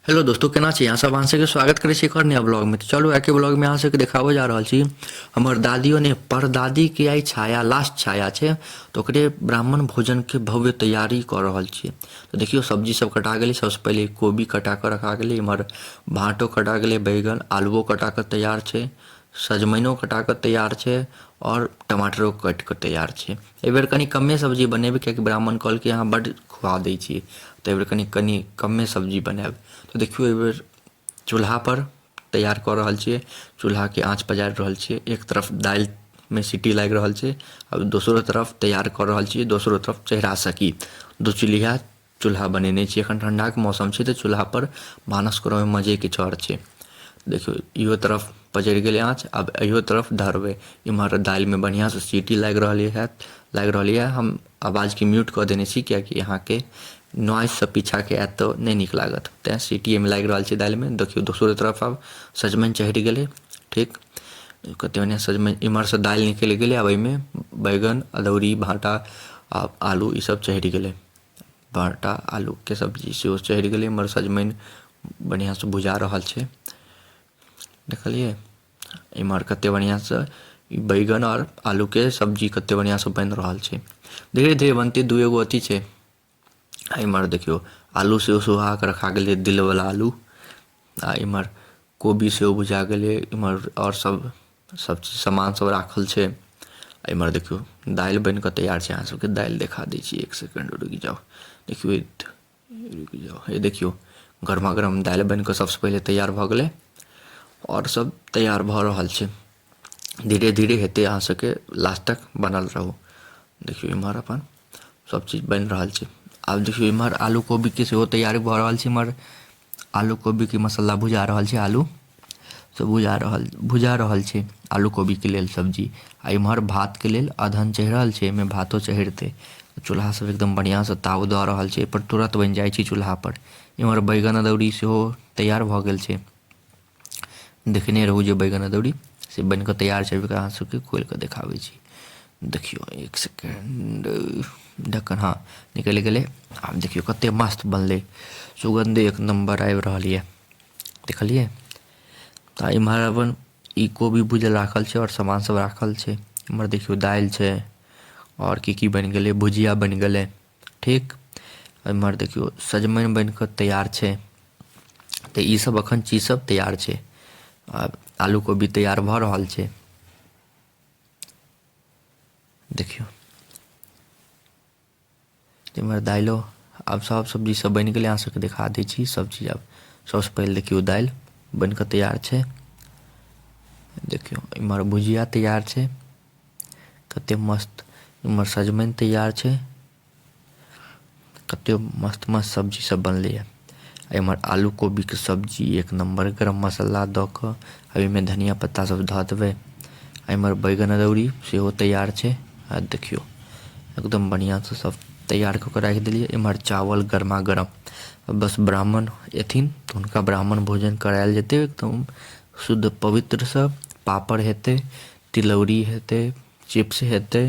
Hello दोस्तों, केना छी? अहाँ सब अहाँ सबके स्वागत करै छी एक और नया ब्लॉग में। तो चलो आके ब्लॉग में अहाँ सबके देखाबो जा रहल छी हमर दादियों ने परदादी के आई छाया लास्ट छाया छै, तो ओकरे ब्राह्मण भोजन के भव्य तैयारी कर रहल छी। तो देखियो सब्जी सब कटा गेलै, सबसे पहले कोबी कटा कर रखा गेलै, इमहर भाँटो कटा गेलै, बैगन आलूओ कटा कर तैयार छै, सजमैनो कटा कर तैयार छै और टमाटरो कट कर तैयार छै। एहि बेर कनी कमे सब्जी बनेबै कियाकि ब्राह्मण कहलकै अहाँ बड्ड खुआ दै छियै, तो एहि बेर कनी कमे सब्जी बनाएब। तो देखियो एहि बेर चूल्हा पर तैयार कऽ रहल छियै, चूल्हा के आँच पजारि रहल छियै। एक तरफ दालि में सीटी लागि रहल छै, अब दोसरो तरफ तैयार कर रहल छियै, दोसरो तरफ चढ़ा सकी। दू चूल्हा चूल्हा बनेने छियै। एखन ठंडाके मौसम छै तऽ चूल्हा पर भानस करऽ में मजे किछु आओर छै। देखियो इहो तरफ पजरि गेलै आँच, अब इहो तरफ धरबै। इम्हर दालिमे बढ़िआँसँ सीटी लागि रहल यऽ। हम आवाजके म्यूट कऽ देने छी कियाकि अहाँके नॉइजसँ पीछाके आयत तऽ नहि नीक लागत, तेँ सीटी एहिमे लागि रहल छै दालिमे। देखियो दोसरो तरफ आब सजमनि चढ़ि गेलै। ठीक, कतेक बढ़िआँ सजमनि इम्हरसँ दालि निकलि गेलै। आब एहिमे बैगन अदौरी भाँटा आ आलू ईसब चढ़ि गेलै। भाँटा आलूके सब्जी सेहो चढ़ि गेलै। इम्हर सजमनि बढ़िआँसँ भुजा रहल छै, देखलिए। इम्हर कतेक बढ़िआँसँ बैगन और आलूके सब्जी कतेक बढ़िआँसँ बनि रहल छै। धीरे धीरे बनतै, दू एगो अथी छै। इम्हर देखियो आलू सेहो सुहा कऽ रखा गेलै, दिलवला आलू। आ इम्हर कोबी सेहो भुजा गेलै। इम्हर और सब सामान सब राखल छै। इम्हर देखियो दालि बनि कऽ तैयार छै। अहाँ सबके दालि देखा दै छी, एक सेकेंड रुकि जाओ। देखियो रुकि जाओ, ये देखियो गरमा गरम दालि बनि कऽ सबसँ पहिले तैयार भऽ गेलै और सब तैयार भऽ रहल छै। धीरे धीरे हेतै, अहाँ सबके लास्ट तक बनल रहू। देखियो इम्हर अपन सब चीज बनि रहल छै। आब देखियो इम्हर आलू कोबीके सेहो तैयारी भऽ रहल छै। इम्हर आलू कोबीके मसाला भुजा रहल छै, आलू सब भुजा रहल छै आलू कोबीके लेल सब्जी। आ इम्हर भातके लेल अधन चढ़ल छै, एहिमे भातो चढ़तै। चूल्हा सब एकदम बढ़िआँसँ ताव दऽ रहल छै, एहिपर तुरन्त बनि जाइ छै चूल्हापर। इम्हर बैगन अदौरी सेहो तैयार भऽ गेल छै। देखने रहू जे बैगन अदौरी से बनि कऽ तैयार छै। अहाँ सबके खोलि कऽ देखाबै छी। देखियो एक सेकेंड, ढक्कन हाँ निकलि गेलै। आब देखियो कतेक मस्त बनलै, सुगंध एक नंबर आबि रहल यऽ, देखलिए। तऽ इम्हर अपन ई कोबी भुजल राखल छै और सामान सब राखल छै। इम्हर देखियो दालि छै और की बनि गेलै, भुजिया बनि गेलै। ठीक, इम्हर देखियो सजमनि बनि कऽ तैयार छै। तऽ ई सब एखन चीज सब तैयार छै। आब आलू कोबी तैयार भऽ रहल छै, देखियो। इम्हर दालिओ आब सब सब्जी सब बनि गेलै, अहाँ सबके देखा दै छी सब चीज। आब सबसँ पहिले देखियो दालि बनि कऽ तैयार छै। देखियो इम्हर भुजिया तैयार छै, कतेक मस्त। इम्हर सजमनि तैयार छै, कतेक मस्त मस्त सब्जी सब बनलैए। इम्हर आलू कोबीके सब्जी एक नंबर, गरम मसाला दऽ कऽ ओहिमे धनिया पत्ता सब धऽ देबै। इम्हर बैगन अदौरी सेहो तैयार छै। आ देखियो एकदम बढ़िआँसँ सब तैयार कऽ कऽ राखि देलिए। इम्हर चावल गरमा गरम, बस ब्राह्मण एथिन तऽ हुनका ब्राह्मण भोजन करायल जेतै एकदम शुद्ध पवित्रसँ। पापड़ हेतै, तिलौरी हेतै, चिप्स हेतै,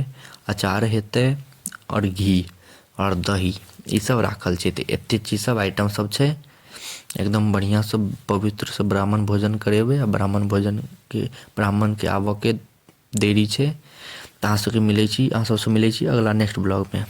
अचार हेतै और घी और दही ईसब राखल छै। तऽ एतेक चीज सब आइटम सब छै, एकदम बढ़िआँसँ पवित्रसँ ब्राह्मण भोजन करेबै। आ ब्राह्मणके आबऽके देरी छै। तऽ अहाँ सबके अहाँ सबसँ मिलै छी अगला नेक्स्ट ब्लॉगमे।